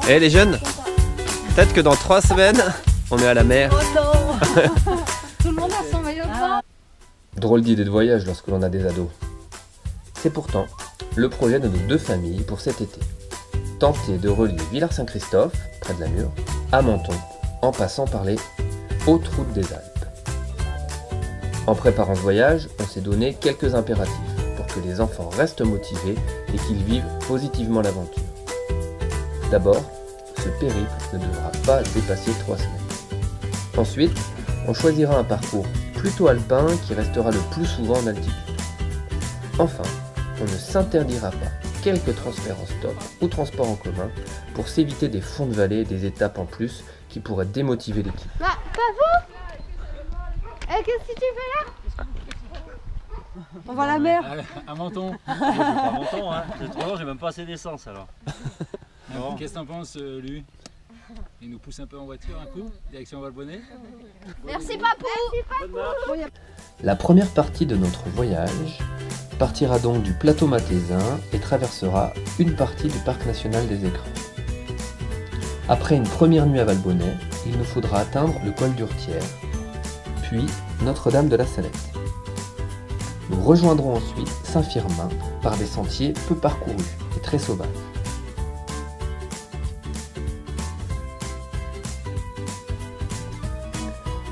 Eh les jeunes, peut-être que dans 3 semaines, on est à la mer. Oh non. Tout le monde a son maillot de bain. Drôle d'idée de voyage lorsque l'on a des ados. C'est pourtant le projet de nos 2 familles pour cet été. Tenter de relier Villars-Saint-Christophe, près de la Mure, à Menton, en passant par les hautes routes des Alpes. En préparant ce voyage, on s'est donné quelques impératifs pour que les enfants restent motivés et qu'ils vivent positivement l'aventure. D'abord, ce périple ne devra pas dépasser 3 semaines. Ensuite, on choisira un parcours plutôt alpin qui restera le plus souvent en altitude. Enfin, on ne s'interdira pas quelques transferts en stop ou transports en commun pour s'éviter des fonds de vallée et des étapes en plus qui pourraient démotiver l'équipe. Bah, pas vous qu'est-ce que tu fais là? On va à la mer. À Menton. Je vais pas à Menton, hein. C'est trop long, j'ai même pas assez d'essence alors. Bon. Qu'est-ce que t'en penses, Lu? Il nous pousse un peu en voiture un coup, direction Valbonnet. Merci papou. La première partie de notre voyage partira donc du plateau mathésin et traversera une partie du parc national des Écrins. Après une première nuit à Valbonnet, il nous faudra atteindre le col d'Urtière, puis Notre-Dame de la Salette. Nous rejoindrons ensuite Saint-Firmin par des sentiers peu parcourus et très sauvages.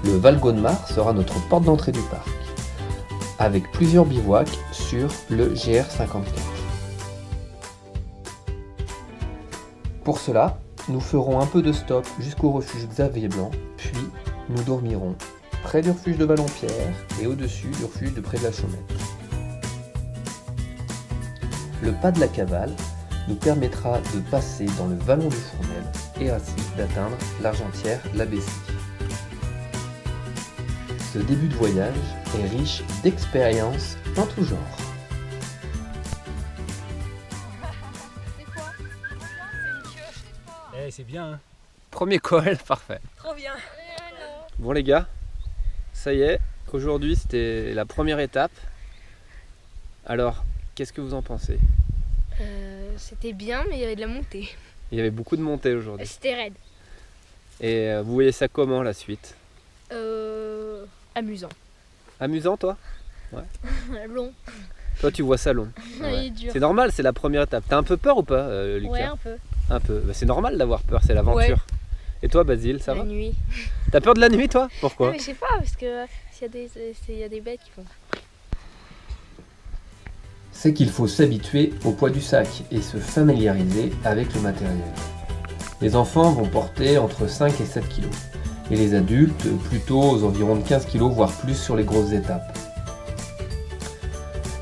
Le Val-Gaudemar sera notre porte d'entrée du parc, avec plusieurs bivouacs sur le GR54. Pour cela, nous ferons un peu de stop jusqu'au refuge Xavier Blanc, puis nous dormirons près du refuge de Valompierre et au-dessus du refuge de Près de la Chaumette. Le pas de la Cavale nous permettra de passer dans le vallon du Fournel et ainsi d'atteindre l'Argentière-la-Bessie. Ce début de voyage est riche d'expériences en tout genre. Eh, c'est bien, hein. Premier col, parfait. Trop bien. Bon les gars, ça y est, aujourd'hui c'était la première étape. Alors, qu'est-ce que vous en pensez? C'était bien, mais il y avait de la montée. Il y avait beaucoup de montées aujourd'hui. C'était raide. Et vous voyez ça comment la suite? Amusant. Amusant toi? Long. Toi tu vois ça long. Il est dur. C'est normal, c'est la première étape. T'as un peu peur ou pas, Lucas? Ouais, un peu. Un peu. Bah, c'est normal d'avoir peur, c'est l'aventure. Ouais. Et toi Basile, ça La va? nuit. T'as peur de la nuit toi? Pourquoi? Non, mais je sais pas, parce que s'il y a des bêtes qui font. C'est qu'il faut s'habituer au poids du sac et se familiariser avec le matériel. Les enfants vont porter entre 5 et 7 kg, et les adultes plutôt aux environs de 15 kg, voire plus sur les grosses étapes.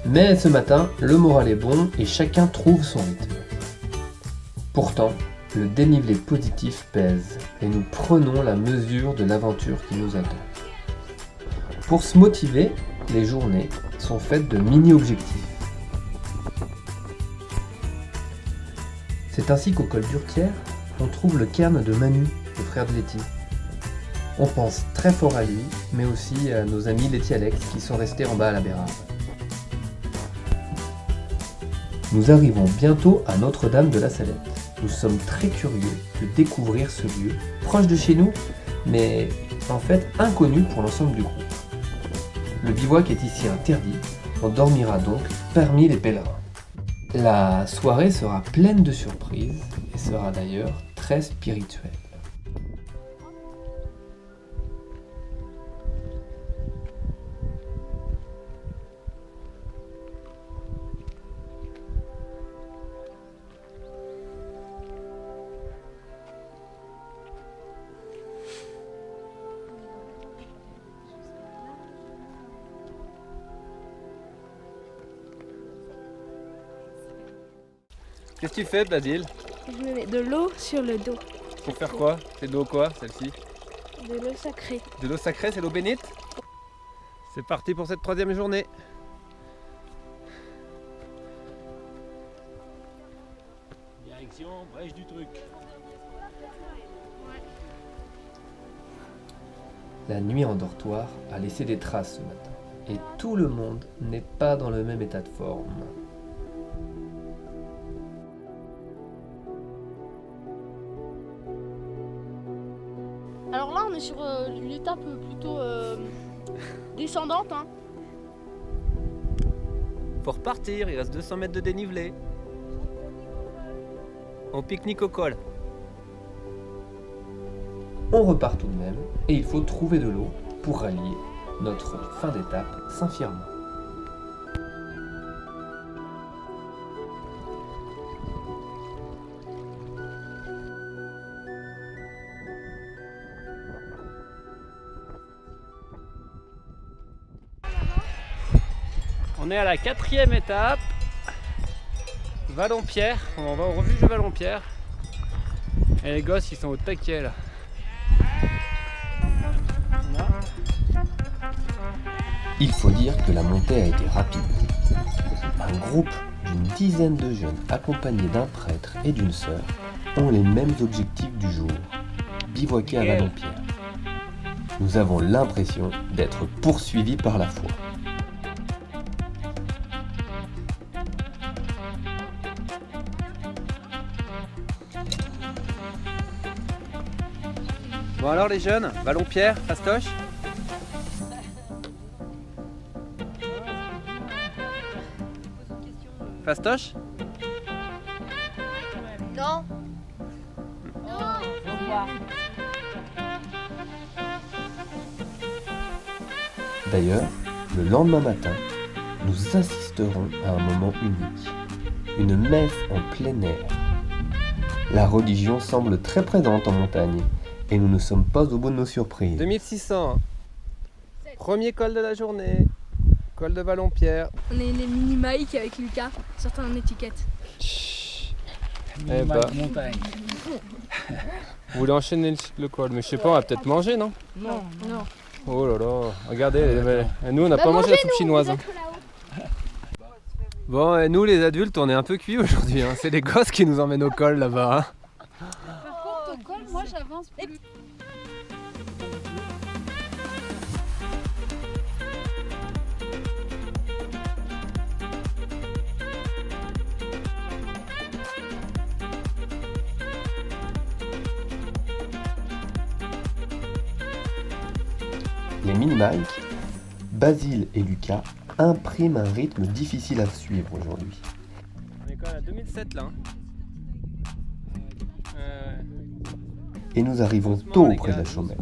Mais ce matin, le moral est bon et chacun trouve son rythme. Pourtant, le dénivelé positif pèse et nous prenons la mesure de l'aventure qui nous attend. Pour se motiver, les journées sont faites de mini-objectifs. C'est ainsi qu'au col d'Urtière, on trouve le cairn de Manu, le frère de Letty. On pense très fort à lui, mais aussi à nos amis Letty et Alex qui sont restés en bas à la Bérarde. Nous arrivons bientôt à Notre-Dame de la Salette. Nous sommes très curieux de découvrir ce lieu, proche de chez nous, mais en fait inconnu pour l'ensemble du groupe. Le bivouac est ici interdit, on dormira donc parmi les pèlerins. La soirée sera pleine de surprises et sera d'ailleurs très spirituelle. Qu'est-ce que tu fais, Basile? Je me mets de l'eau sur le dos. Pour faire quoi? C'est de l'eau quoi, celle-ci? De l'eau sacrée. De l'eau sacrée, c'est l'eau bénite? C'est parti pour cette 3e journée. Direction Brèche du Truc. La nuit en dortoir a laissé des traces ce matin. Et tout le monde n'est pas dans le même état de forme. Alors là, on est sur une étape plutôt descendante. Hein. Faut repartir, il reste 200 mètres de dénivelé. On pique-nique au col. On repart tout de même et il faut trouver de l'eau pour rallier notre fin d'étape Saint-Firmin. On est à la 4e étape, Vallon-Pierre, on va au refuge de Vallon-Pierre. Et les gosses ils sont au taquet là. Il faut dire que la montée a été rapide. Un groupe d'une dizaine de jeunes accompagnés d'un prêtre et d'une sœur ont les mêmes objectifs du jour, bivouaquer à Vallon-Pierre. Nous avons l'impression d'être poursuivis par la foi. Bon alors les jeunes, Vallon-Pierre, fastoche? Fastoche? Non. D'ailleurs, le lendemain matin, nous assisterons à un moment unique. Une messe en plein air. La religion semble très présente en montagne et nous ne sommes pas au bout de nos surprises. 2600, premier col de la journée, col de Vallon-Pierre. On est les mini-Mike avec Lucas, sortant en étiquette. Eh bah, montagne. vous voulez enchaîner le col, mais je sais pas, on va peut-être manger, non? Non. Non. Oh là là, regardez, nous on n'a pas mangé la soupe chinoise. Hein. Bon, et nous les adultes, on est un peu cuits aujourd'hui, hein. C'est les gosses qui nous emmènent au col là-bas. Hein. Par contre, au col, moi j'avance plus. Les mini-Mike, Basile et Lucas impriment un rythme difficile à suivre aujourd'hui. On est quand même à 2007 là. Et nous arrivons tôt auprès de la Chaumette,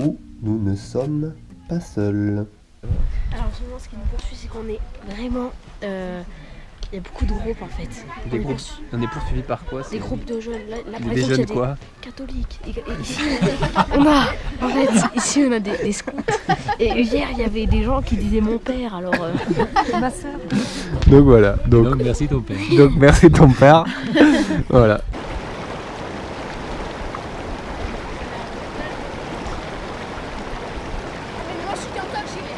où nous ne sommes pas seuls. Alors en ce moment, ce qui nous poursuit, c'est qu'on est vraiment... il y a beaucoup de groupes en fait. Des groupes. On est poursuivis par quoi? Des groupes de jeunes. Là, par Des exemple, jeunes il y a quoi? des catholiques. Et ici, on a... En fait, ici, on a des scouts. Et hier, il y avait des gens qui disaient mon père, alors... Ma soeur. Donc voilà. Donc merci ton père. Donc merci ton père. Voilà. Moi, je suis qu'un tas, chérie.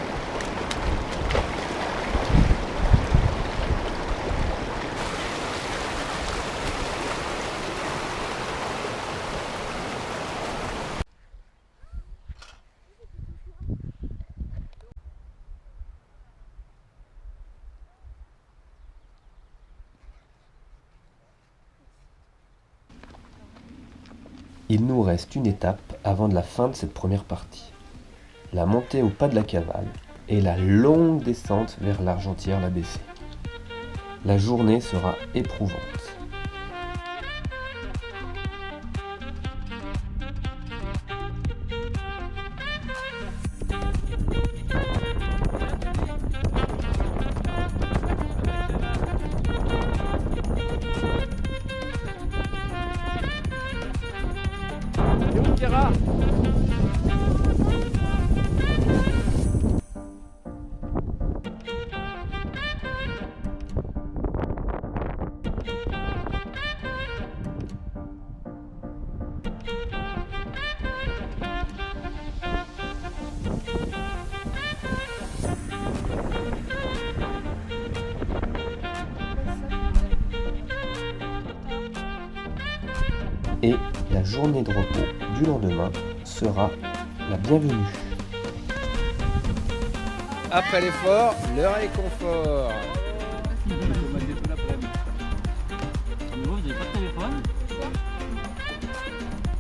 Il nous reste une étape avant de la fin de cette première partie. La montée au pas de la cavale et la longue descente vers l'Argentière-la-Bessée. La journée sera éprouvante. Et la journée de repos du lendemain sera la bienvenue. Après l'effort, l'heure est confort. Vous n'avez pas de téléphone?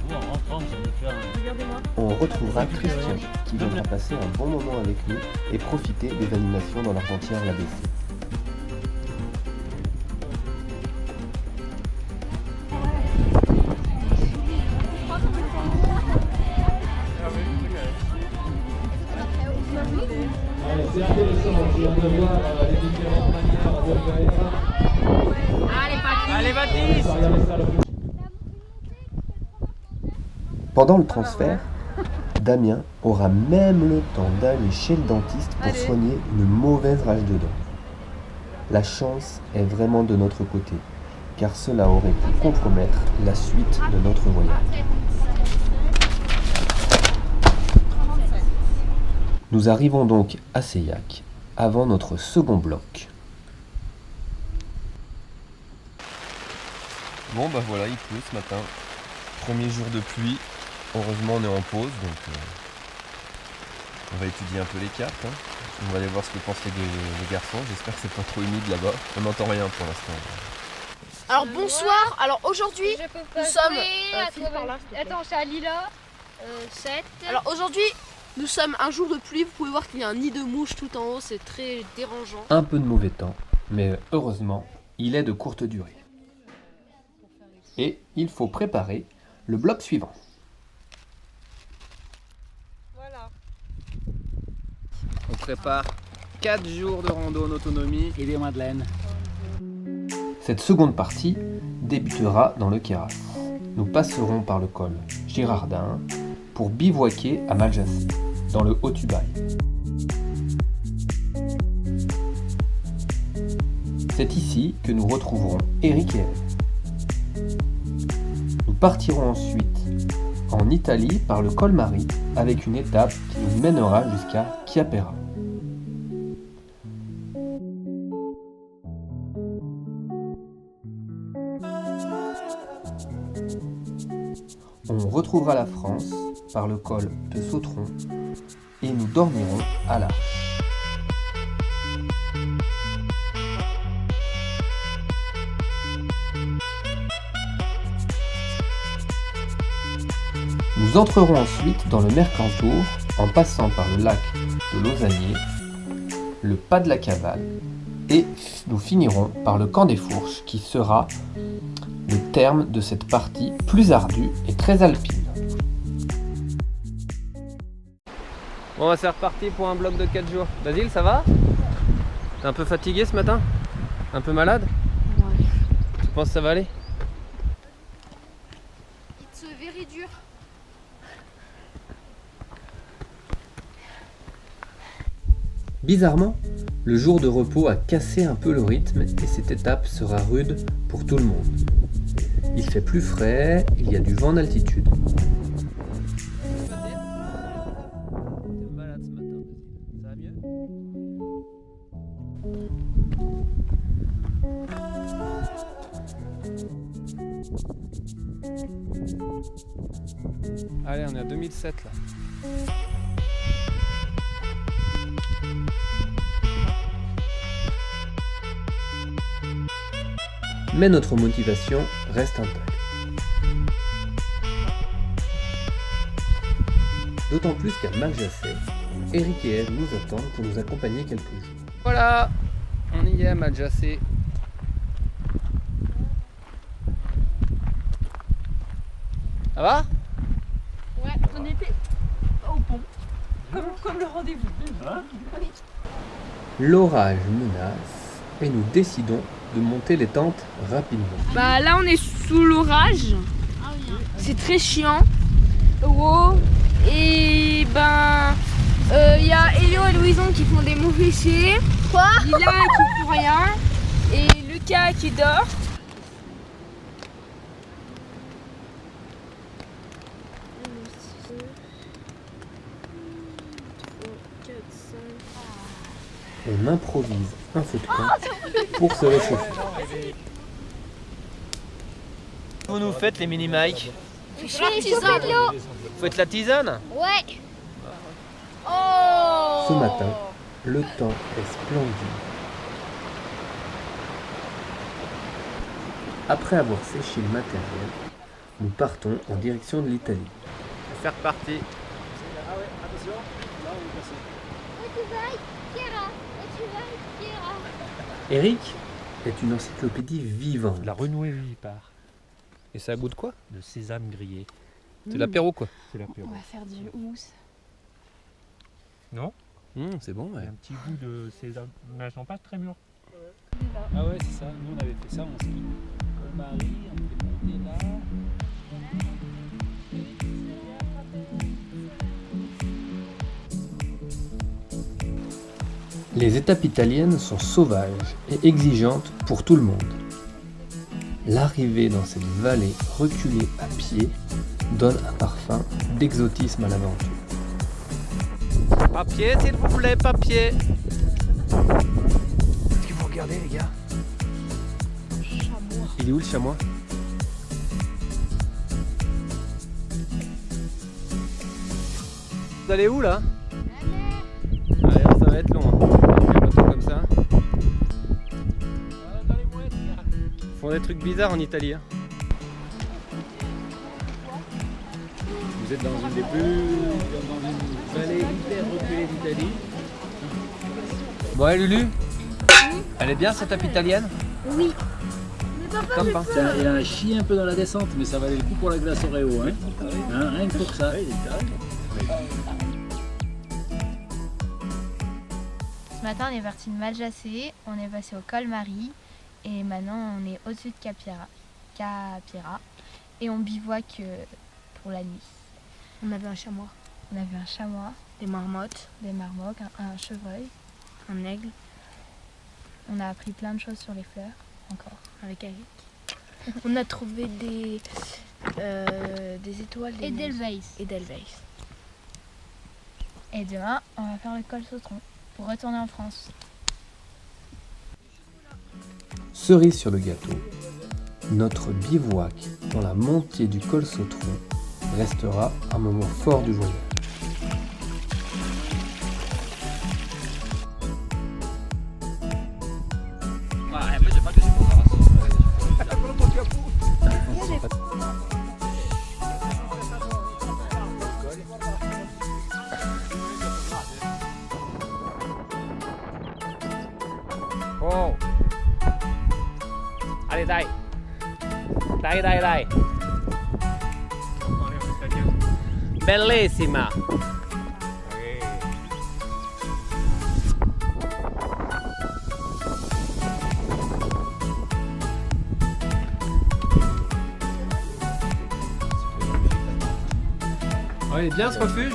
Vous en rentrant, vous allez faire un... Regardez-moi. on retrouvera Christian qui viendra passer un bon moment avec nous et profiter des animations dans l'Argentière l'ABC. C'est intéressant aussi de voir les différentes manières de faire. Allez, Baptiste! Pendant le transfert, Damien aura même le temps d'aller chez le dentiste pour soigner une mauvaise rage de dents. La chance est vraiment de notre côté, car cela aurait pu compromettre la suite de notre voyage. Nous arrivons donc à Seillac avant notre second bloc. Bon bah voilà, il pleut ce matin. Premier jour de pluie. Heureusement on est en pause, donc on va étudier un peu les cartes. On va aller voir ce que pensent les garçons. J'espère que c'est pas trop humide là-bas. On n'entend rien pour l'instant. Alors bonsoir, alors aujourd'hui nous sommes... Attends, c'est à Lila. 7. Alors aujourd'hui nous sommes un jour de pluie, vous pouvez voir qu'il y a un nid de mouches tout en haut, c'est très dérangeant. Un peu de mauvais temps, mais heureusement, il est de courte durée. Et il faut préparer le bloc suivant. Voilà. On prépare 4 jours de rando en autonomie. Et des madeleines. Cette seconde partie débutera dans le Queyras. Nous passerons par le col Girardin pour bivouaquer à Maljassi, dans le Haut-Tubail. C'est ici que nous retrouverons Eric et Eve. Nous partirons ensuite en Italie par le col Marie avec une étape qui nous mènera jusqu'à Chiapera. On retrouvera la France par le col de Sautron et nous dormirons à l'Arche. Nous entrerons ensuite dans le Mercantour en passant par le lac de Lausannier, le Pas de la Cavale et nous finirons par le Camp des Fourches qui sera le terme de cette partie plus ardue et très alpine. Bon, c'est reparti pour un bloc de 4 jours. Basile, ça va? T'es un peu fatigué ce matin? Un peu malade? Ouais. Tu penses que ça va aller? It's very dur. Bizarrement, le jour de repos a cassé un peu le rythme et cette étape sera rude pour tout le monde. Il fait plus frais, il y a du vent en altitude. Malade ce matin, ça va mieux? Allez, on est à 2007 là. Mais notre motivation reste intacte. D'autant plus qu'à Maljassi, Eric et Eve nous attendent pour nous accompagner quelques jours. Voilà, on y est à Maljassi. Ça va? Ouais, on était au pont. Comme le rendez-vous. L'orage menace et nous décidons de monter les tentes rapidement. Bah là on est sous l'orage. C'est très chiant. Wow. Et ben il y a Elio et Louison qui font des mauvais essais. Quoi? Lila qui fait rien. Et Lucas qui dort. On improvise un feu de camp pour se réchauffer. Vous nous faites les mini-mikes. Tisane. Faites la tisane? Ouais. Oh. Ce matin, le temps est splendide. Après avoir séché le matériel, nous partons en direction de l'Italie. C'est reparti. Eric est une encyclopédie vivante. La renouée vivipare, Et ça goûte quoi? de sésame grillé. C'est l'apéro quoi. C'est l'apéro. On va faire du houmous. Non? C'est bon, Il y ouais. a un petit goût de sésame, mais elles sont pas très mûres. Ah ouais, c'est ça. Nous, on avait fait ça en ski. Colmary, on était monté là. Les étapes italiennes sont sauvages et exigeantes pour tout le monde. L'arrivée dans cette vallée reculée à pied donne un parfum d'exotisme à l'aventure. Papier, s'il vous plaît, papier. Est-ce que vous regardez, les gars? Chamois. Il est où le chamois? Vous allez où là? Allez, ça va être long. Les bateaux comme ça. Ils font des trucs bizarres en Italie. Vous êtes dans une des dans une vallée hyper reculée d'Italie. Bon, allez Lulu, elle est bien cette tape italienne? Oui. Comme pas. Il y a un chien un peu dans la descente, mais ça valait le coup pour la glace Oreo. Hein. Rien que pour ça. Ce matin, on est parti de Maljacé, on est passé au col Marie et maintenant on est au-dessus de Capira et on bivouaque pour la nuit. On avait un chamois, On a vu un chamois, des marmottes, des marmots, un chevreuil, un aigle on a appris plein de choses sur les fleurs encore. avec Eric. On a trouvé des étoiles Et d'Elveis. et d'Elveis. Et demain, on va faire le col Sautron pour retourner en France. Cerise sur le gâteau, notre bivouac dans la montée du col Sautron restera un moment fort du voyage. Oh. Allez, dai. Dai, dai, dai. Bellissima. Oh, il est bien ce refuge?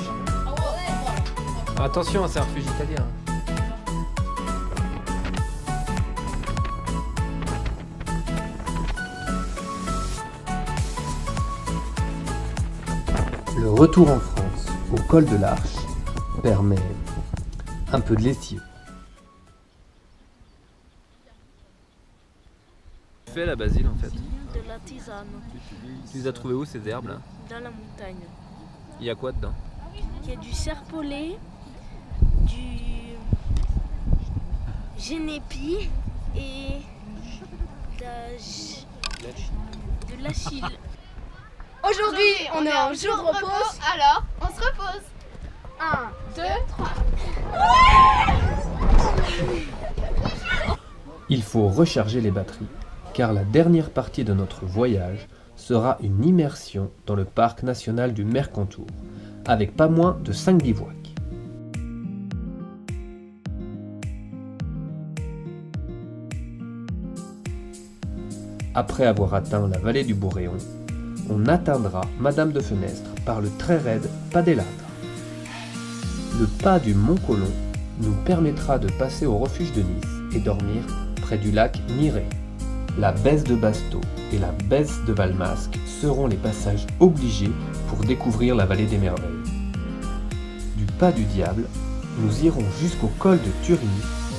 Attention, c'est un refuge italien. Le retour en France, au col de l'Arche, permet un peu de lessive. Tu fais la basile en fait? De la tisane Tu les as trouvées où ces herbes là? dans la montagne. Il y a quoi dedans? Il y a du serpolet, du génépi et de l'achille. Aujourd'hui, on est en jour de repos, alors on se repose. 1, 2, 3. Il faut recharger les batteries, car la dernière partie de notre voyage sera une immersion dans le parc national du Mercantour, avec pas moins de 5 bivouacs. Après avoir atteint la vallée du Boréon, on atteindra Madame de Fenestre par le très raide pas des Ladres. Le pas du Mont Colomb nous permettra de passer au refuge de Nice et dormir près du lac Niré. La baisse de Basto et la baisse de Valmasque seront les passages obligés pour découvrir la vallée des merveilles. Du pas du Diable, nous irons jusqu'au col de Turini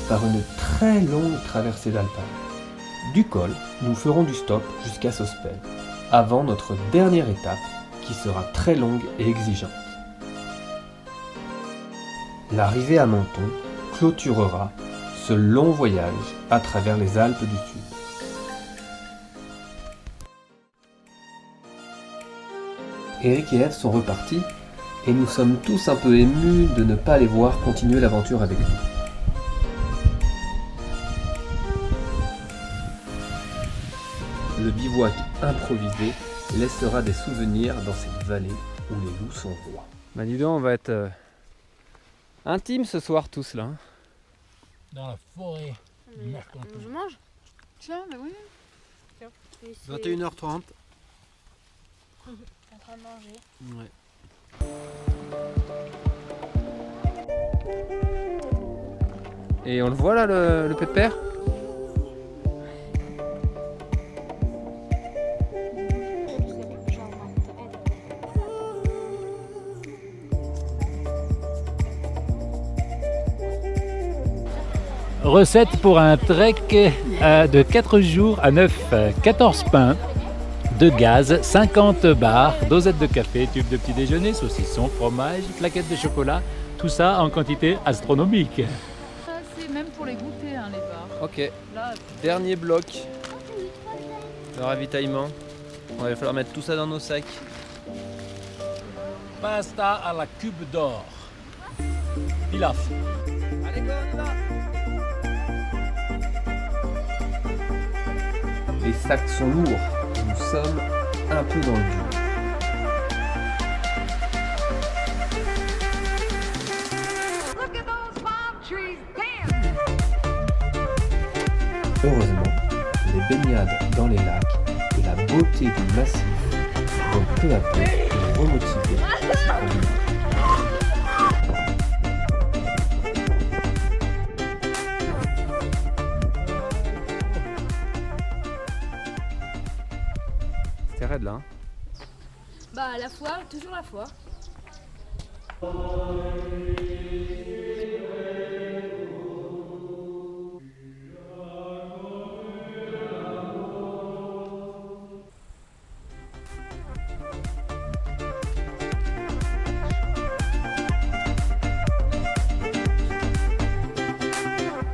par une très longue traversée d'Alpine. Du col, nous ferons du stop jusqu'à Sospel, avant notre dernière étape qui sera très longue et exigeante. L'arrivée à Menton clôturera ce long voyage à travers les Alpes du Sud. Eric et Ève sont repartis et nous sommes tous un peu émus de ne pas les voir continuer l'aventure avec nous. bivouac improvisé laissera des souvenirs dans cette vallée où les loups sont rois. Bah dis donc, on va être intimes ce soir tous là. Dans la forêt. Je mange. Tiens, mais oui. 21h30. En train de manger. Ouais. Et on le voit là, le pépère? Recette pour un trek de 4 jours à 9, 14 pains, de gaz, 50 bars, dosette de café, tube de petit déjeuner, saucisson, fromage, plaquettes de chocolat, tout ça en quantité astronomique. C'est même pour les goûter, hein, les bars. Ok, Là, dernier bloc de ravitaillement. Il va falloir mettre tout ça dans nos sacs. Pasta à la cube d'or. Pilaf. Allez go, on y va! Les sacs sont lourds et nous sommes un peu dans le dur. Heureusement, les baignades dans les lacs et la beauté du massif vont peu à peu nous remotiver à s'y promener. C'était raide là, hein? Bah la foi, toujours la foi.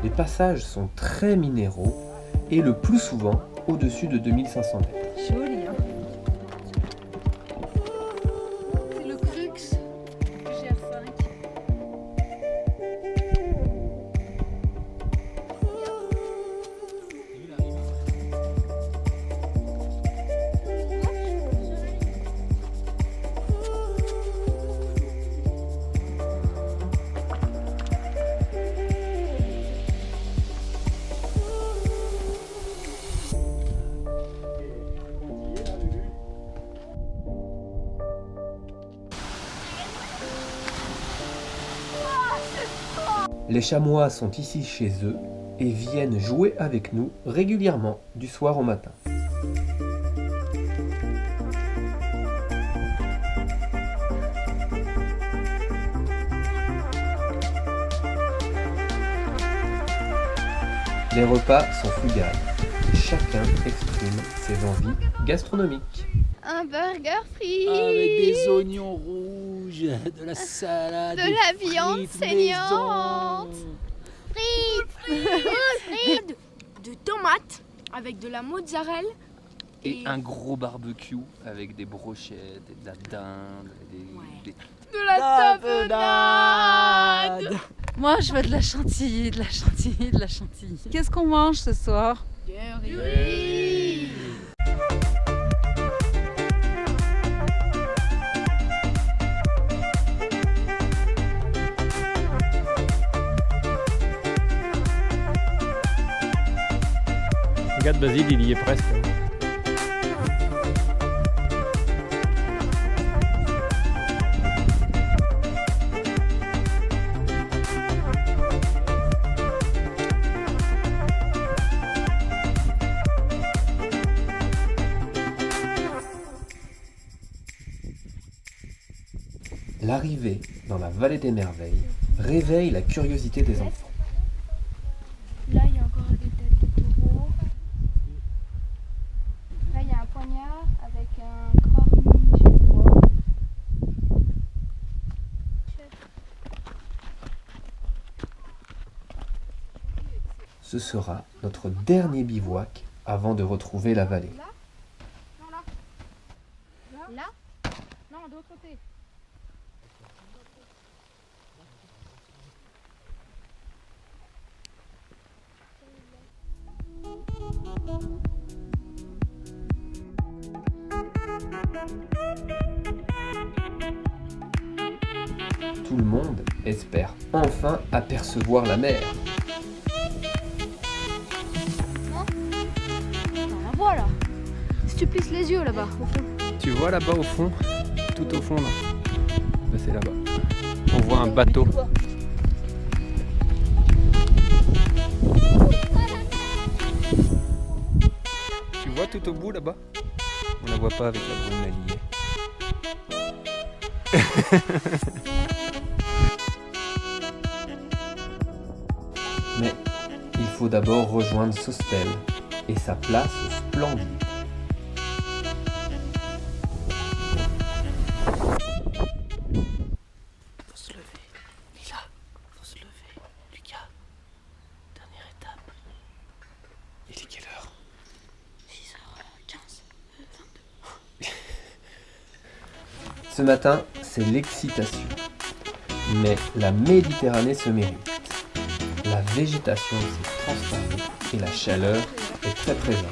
Les passages sont très minéraux et le plus souvent au-dessus de 2500 mètres. joli, hein. C'est le Crux. GR5. Les chamois sont ici chez eux et viennent jouer avec nous régulièrement du soir au matin. Les repas sont frugales et chacun exprime ses envies gastronomiques. Un burger frit. Avec des oignons rouges, de la salade, De des la viande frites saignante. maison. De tomates avec de la mozzarella. Et un gros barbecue avec des brochettes, et de la dinde, De la tapenade. Moi, je veux de la chantilly, de la chantilly, de la chantilly. Qu'est-ce qu'on mange ce soir? Du riz. Regarde Basile, il y est presque. L'arrivée dans la vallée des merveilles réveille la curiosité des enfants. Là, il y a encore des têtes de taureau. Là, il y a un poignard avec un corniche de bois. Ce sera notre dernier bivouac avant de retrouver la vallée. Là? Non, de l'autre côté. Tout le monde espère enfin apercevoir la mer. La voilà. Si tu plisses les yeux là-bas, au fond. Tu vois là-bas au fond, tout au fond là. Ben, c'est là-bas. On voit un bateau. Tu vois tout au bout là-bas? On la voit pas avec la brume alliée. Mais il faut d'abord rejoindre Sostel et sa place splendide. Faut se lever. Lila, faut se lever. Lucas, dernière étape. Il est quelle heure? 6h15, 22. Ce matin, c'est l'excitation. Mais la Méditerranée se mérite. La végétation s'est transformée et la chaleur est très présente.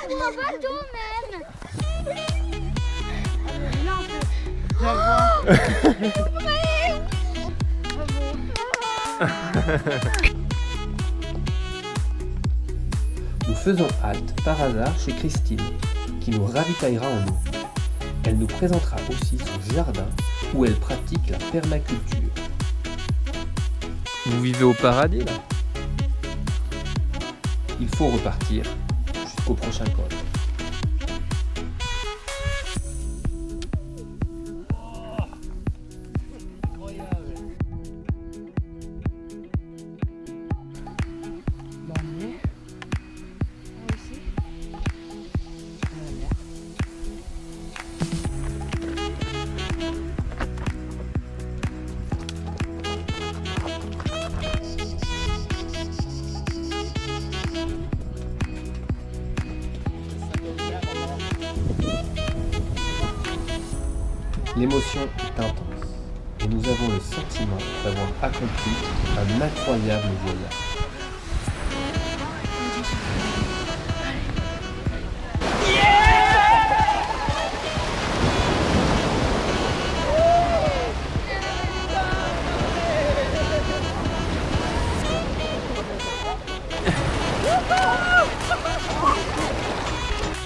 Un bateau même. Nous faisons halte par hasard chez Christine, qui nous ravitaillera en eau. Elle nous présentera aussi son jardin où elle pratique la permaculture. Vous vivez au paradis là? Il faut repartir jusqu'au prochain col. L'émotion est intense et nous avons le sentiment d'avoir accompli un incroyable voyage.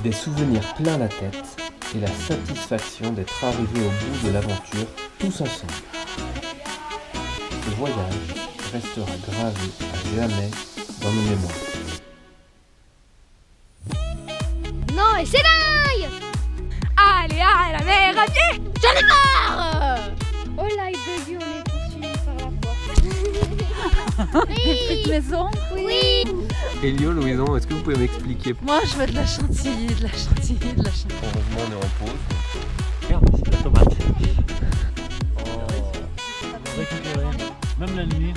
Des souvenirs plein la tête et la satisfaction d'être arrivés au bout de l'aventure tous ensemble. Ce voyage restera gravé à jamais dans nos mémoires. Non, et c'est dingue! Allez, à la mer à pied! J'en ai marre! Oh là, il buggy, on est poursuivi par la foi. Frites maison. Oui. Elio, Louison, est-ce que vous pouvez m'expliquer? Moi, je veux de la chantilly, de la chantilly, de la chantilly. Heureusement, on est en pause. Merde, c'est de la tomate. Oh. Récupérer. Même la nuit.